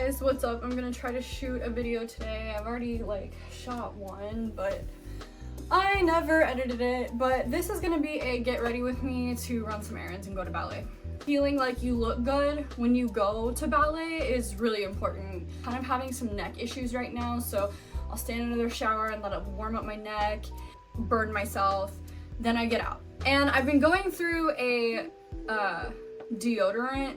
guys, what's up? I'm gonna try to shoot a video today. I've already like shot one, but I never edited it. But this is gonna be a get ready with me to run some errands and go to ballet. Feeling like you look good when you go to ballet is really important. Kind of having some neck issues right now, so I'll stand in another shower and let it warm up my neck, burn myself, then I get out. And I've been going through a deodorant,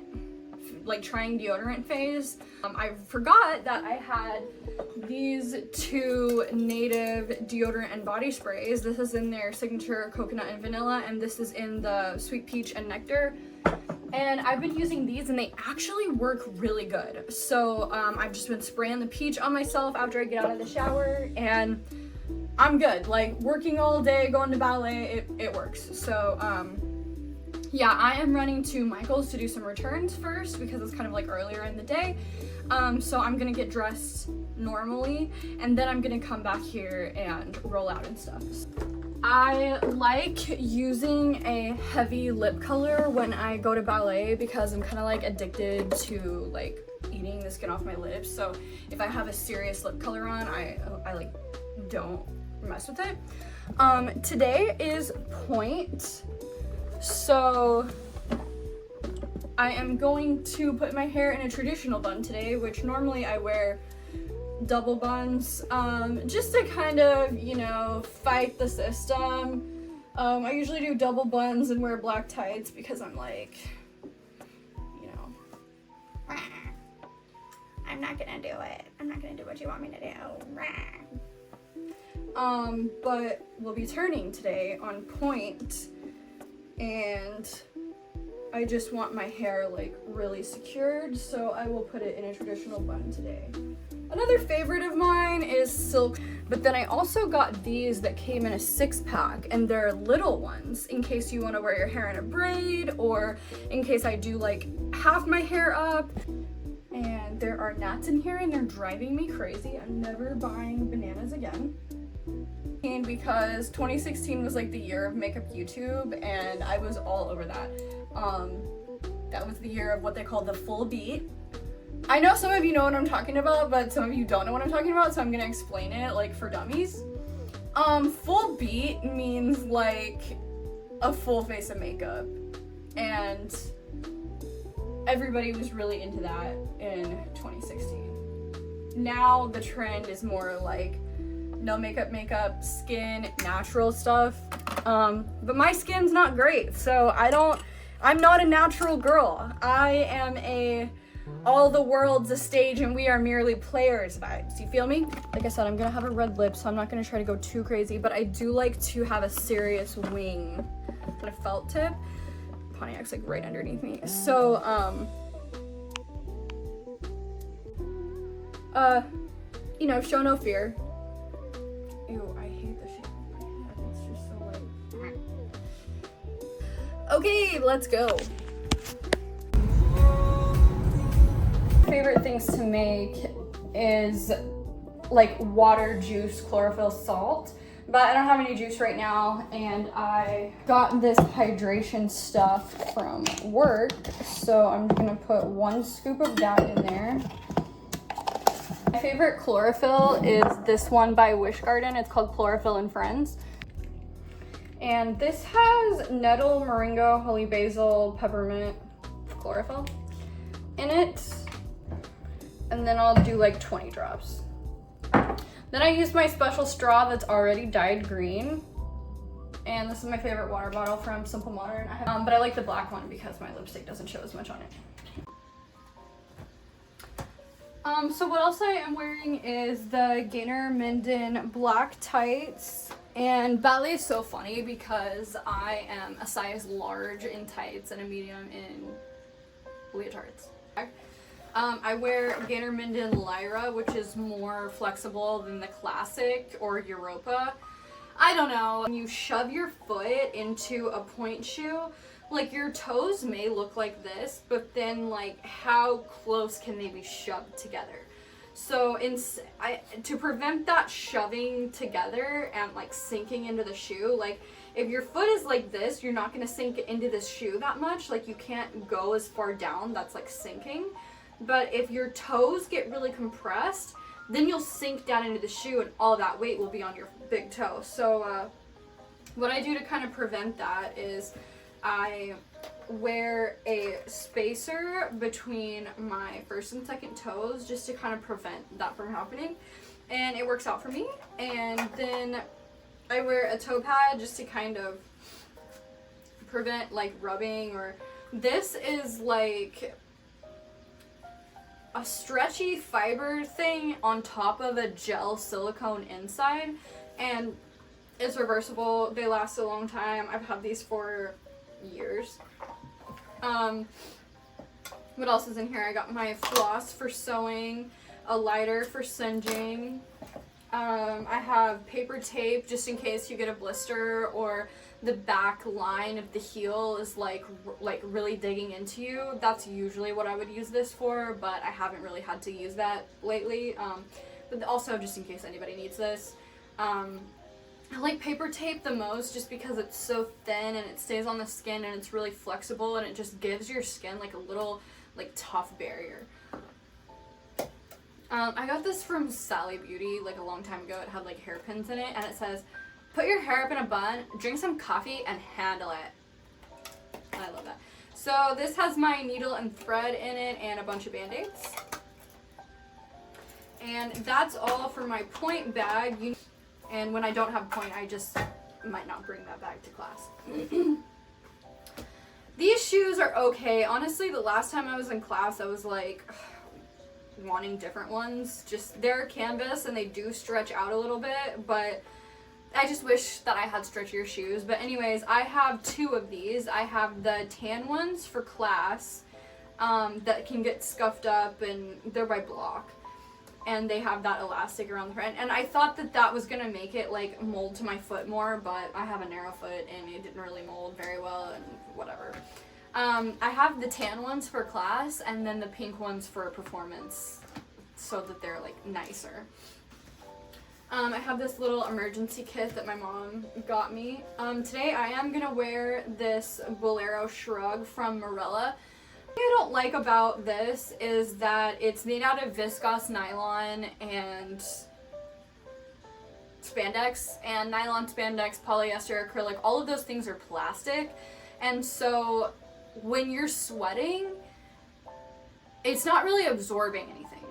like trying deodorant phase. I forgot that I had these two native deodorant and body sprays. This is in their signature coconut and vanilla, and this is in the sweet peach and nectar. And I've been using these and they actually work really good. So I've just been spraying the peach on myself after I get out of the shower and I'm good. Like working all day, going to ballet, it works. So yeah, I am running to Michael's to do some returns first because it's kind of like earlier in the day. So I'm gonna get dressed normally and then I'm gonna come back here and roll out and stuff. I like using a heavy lip color when I go to ballet because I'm kind of like addicted to like eating the skin off my lips. So if I have a serious lip color on, I like don't mess with it. Today is point. So I am going to put my hair in a traditional bun today, which normally I wear double buns, just to kind of, you know, fight the system. I usually do double buns and wear black tights because I'm like, you know, I'm not gonna do it. I'm not gonna do what you want me to do. But we'll be turning today on point, and I just want my hair like really secured, so I will put it in a traditional bun today. Another favorite of mine is silk, but then I also got these that came in a 6-pack, and they're little ones in case you want to wear your hair in a braid or in case I do like half my hair up. And there are gnats in here and they're driving me crazy. I'm never buying bananas again. And because 2016 was like the year of makeup YouTube and I was all over that. That was the year of what they called the full beat. I know some of you know what I'm talking about, but some of you don't know what I'm talking about, so I'm gonna explain it like for dummies. Full beat means like a full face of makeup, and everybody was really into that in 2016. Now the trend is more like no makeup, skin, natural stuff. But my skin's not great, so I'm not a natural girl. I am a all the world's a stage and we are merely players vibes. You feel me? Like I said, I'm gonna have a red lip, so I'm not gonna try to go too crazy, but I do like to have a serious wing and a felt tip. Pontiac's like right underneath me. So, you know, show no fear. Ew, I hate the shape of my head. It's just so like... Okay, let's go. Favorite things to make is like water, juice, chlorophyll, salt, but I don't have any juice right now, and I got this hydration stuff from work, so I'm gonna put 1 scoop of that in there. My favorite chlorophyll is this one by Wish Garden. It's called Chlorophyll and Friends, and this has nettle, moringa, holy basil, peppermint chlorophyll in it. And then I'll do like 20 drops. Then I use my special straw that's already dyed green. And this is my favorite water bottle from Simple Modern. But I like the black one because my lipstick doesn't show as much on it. So what else I am wearing is the Gainer Minden black tights. And ballet is so funny because I am a size large in tights and a medium in leotards. I wear Gainer Minden Lyra, which is more flexible than the classic or Europa. I don't know, when you shove your foot into a point shoe, like your toes may look like this, but then like how close can they be shoved together? So to prevent that shoving together and like sinking into the shoe, like if your foot is like this, you're not gonna sink into this shoe that much. Like you can't go as far down, that's like sinking. But if your toes get really compressed, then you'll sink down into the shoe and all that weight will be on your big toe. So what I do to kind of prevent that is I wear a spacer between my first and second toes just to kind of prevent that from happening. And it works out for me. And then I wear a toe pad just to kind of prevent like rubbing, or this is like a stretchy fiber thing on top of a gel silicone inside, and it's reversible. They last a long time. I've had these for years. What else is in here? I got my floss for sewing, a lighter for singeing. I have paper tape just in case you get a blister or the back line of the heel is like really digging into you. That's usually what I would use this for, but I haven't really had to use that lately. But also just in case anybody needs this. I like paper tape the most just because it's so thin and it stays on the skin and it's really flexible and it just gives your skin like a little like tough barrier. I got this from Sally Beauty like a long time ago. It had like hairpins in it and it says, "Put your hair up in a bun, drink some coffee, and handle it." I love that. So this has my needle and thread in it and a bunch of band-aids. And that's all for my point bag. And when I don't have point, I just might not bring that bag to class. These shoes are okay. Honestly, the last time I was in class, I was like wanting different ones. Just they're canvas and they do stretch out a little bit, but I just wish that I had stretchier shoes. But anyways, I have two of these. I have the tan ones for class that can get scuffed up, and they're by Bloch. And they have that elastic around the front. And I thought that that was going to make it like mold to my foot more, but I have a narrow foot and it didn't really mold very well and whatever. I have the tan ones for class and then the pink ones for performance so that they're like nicer. I have this little emergency kit that my mom got me. Today I am going to wear this bolero shrug from Mirella. What I don't like about this is that it's made out of viscose nylon and spandex, and nylon, spandex, polyester, acrylic, all of those things are plastic, and so when you're sweating, it's not really absorbing anything,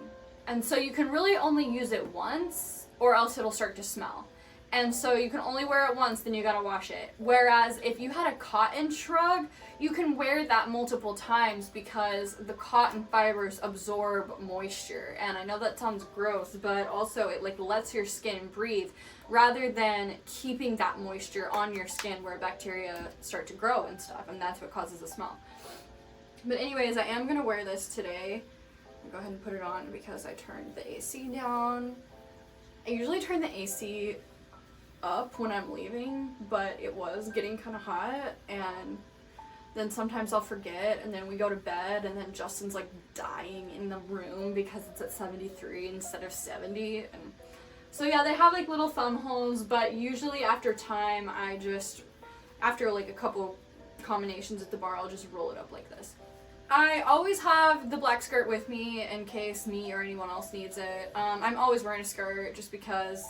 and so you can really only use it once or else it'll start to smell. And so you can only wear it once, then you gotta wash it. Whereas if you had a cotton shrug, you can wear that multiple times because the cotton fibers absorb moisture. And I know that sounds gross, but also it like lets your skin breathe rather than keeping that moisture on your skin where bacteria start to grow and stuff, and that's what causes the smell. But anyways, I am gonna wear this today. I'll go ahead and put it on because I turned the AC down. I usually turn the AC up when I'm leaving, but it was getting kind of hot, and then sometimes I'll forget, and then we go to bed, and then Justin's like dying in the room because it's at 73 instead of 70, and so yeah, they have like little thumb holes, but usually after time, after like a couple combinations at the bar, I'll just roll it up like this. I always have the black skirt with me in case me or anyone else needs it. I'm always wearing a skirt just because,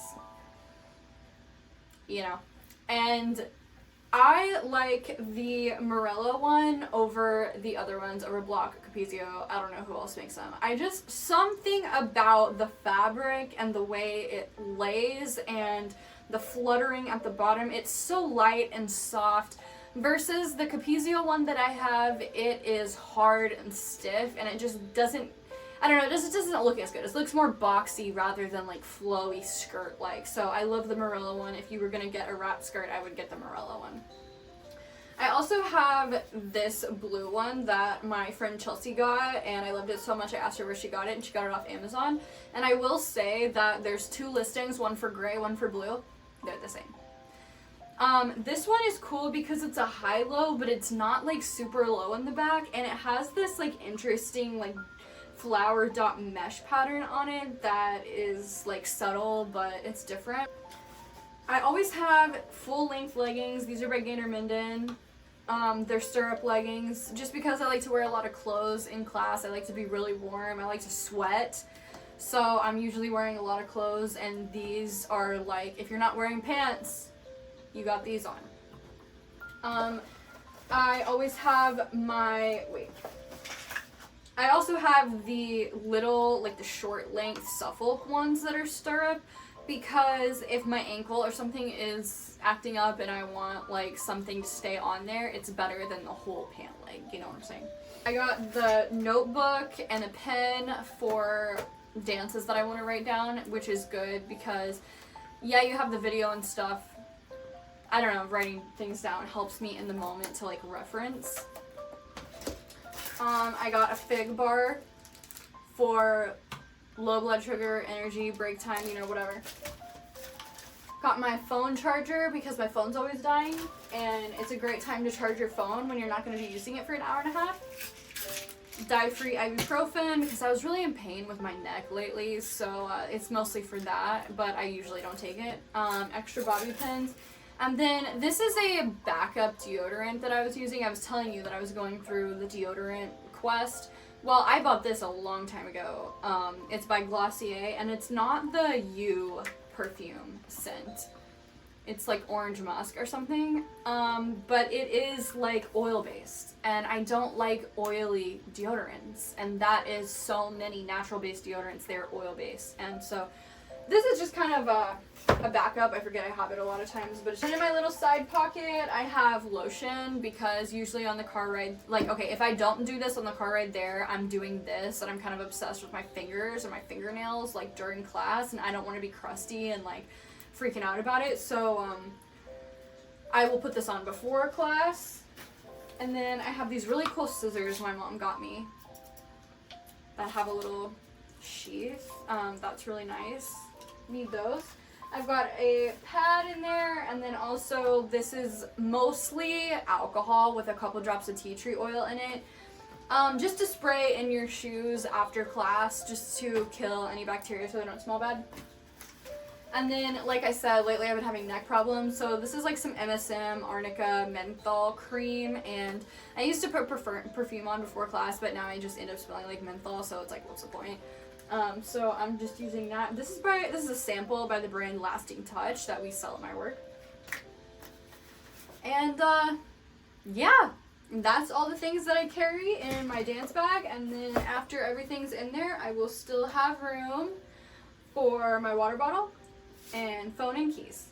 you know, and I like the Mirella one over the other ones, over Bloch, Capezio. I don't know who else makes them. Something about the fabric and the way it lays and the fluttering at the bottom, it's so light and soft, versus the Capezio one that I have, it is hard and stiff, and it just doesn't, I don't know, it just doesn't look as good. It looks more boxy rather than like flowy skirt-like. So I love the Mirella one. If you were gonna get a wrap skirt, I would get the Mirella one. I also have this blue one that my friend Chelsea got, and I loved it so much I asked her where she got it, and she got it off Amazon. And I will say that there's two listings, one for gray, one for blue. They're the same. This one is cool because it's a high-low, but it's not like super low in the back, and it has this like interesting like flower dot mesh pattern on it that is like subtle, but it's different. I always have full-length leggings. These are by Gander Minden. They're stirrup leggings, just because I like to wear a lot of clothes in class. I like to be really warm. I like to sweat. So I'm usually wearing a lot of clothes, and these are like, if you're not wearing pants, you got these on. I always have my, I also have the little, like the short length Suffolk ones that are stirrup, because if my ankle or something is acting up and I want like something to stay on there, it's better than the whole pant leg, you know what I'm saying? I got the notebook and a pen for dances that I want to write down, which is good because, yeah, you have the video and stuff. I don't know, writing things down helps me in the moment to like reference. I got a fig bar for low blood sugar, energy, break time, you know, whatever. Got my phone charger because my phone's always dying, and it's a great time to charge your phone when you're not going to be using it for an hour and a half. Dye-free ibuprofen because I was really in pain with my neck lately, so it's mostly for that, but I usually don't take it. Extra bobby pins. And then this is a backup deodorant that I was using. I was telling you that I was going through the deodorant quest. Well, I bought this a long time ago. It's by Glossier, and it's not the You perfume scent. It's like orange musk or something, but it is like oil-based, and I don't like oily deodorants, and that is so many natural-based deodorants, they're oil-based, and so this is just kind of a backup. I forget I have it a lot of times, but in my little side pocket, I have lotion because usually on the car ride, like, okay, if I don't do this on the car ride there, I'm doing this, and I'm kind of obsessed with my fingers or my fingernails, like, during class, and I don't want to be crusty and, like, freaking out about it, so, I will put this on before class, and then I have these really cool scissors my mom got me that have a little sheath. That's really nice. Need those. I've got a pad in there, and then also this is mostly alcohol with a couple drops of tea tree oil in it, just to spray in your shoes after class, just to kill any bacteria so they don't smell bad. And then, like I said, lately I've been having neck problems, so this is like some MSM Arnica menthol cream, and I used to put perfume on before class, but now I just end up smelling like menthol, so it's like, what's the point? So I'm just using that. This is a sample by the brand Lasting Touch that we sell at my work. And, yeah, that's all the things that I carry in my dance bag, and then after everything's in there, I will still have room for my water bottle and phone and keys.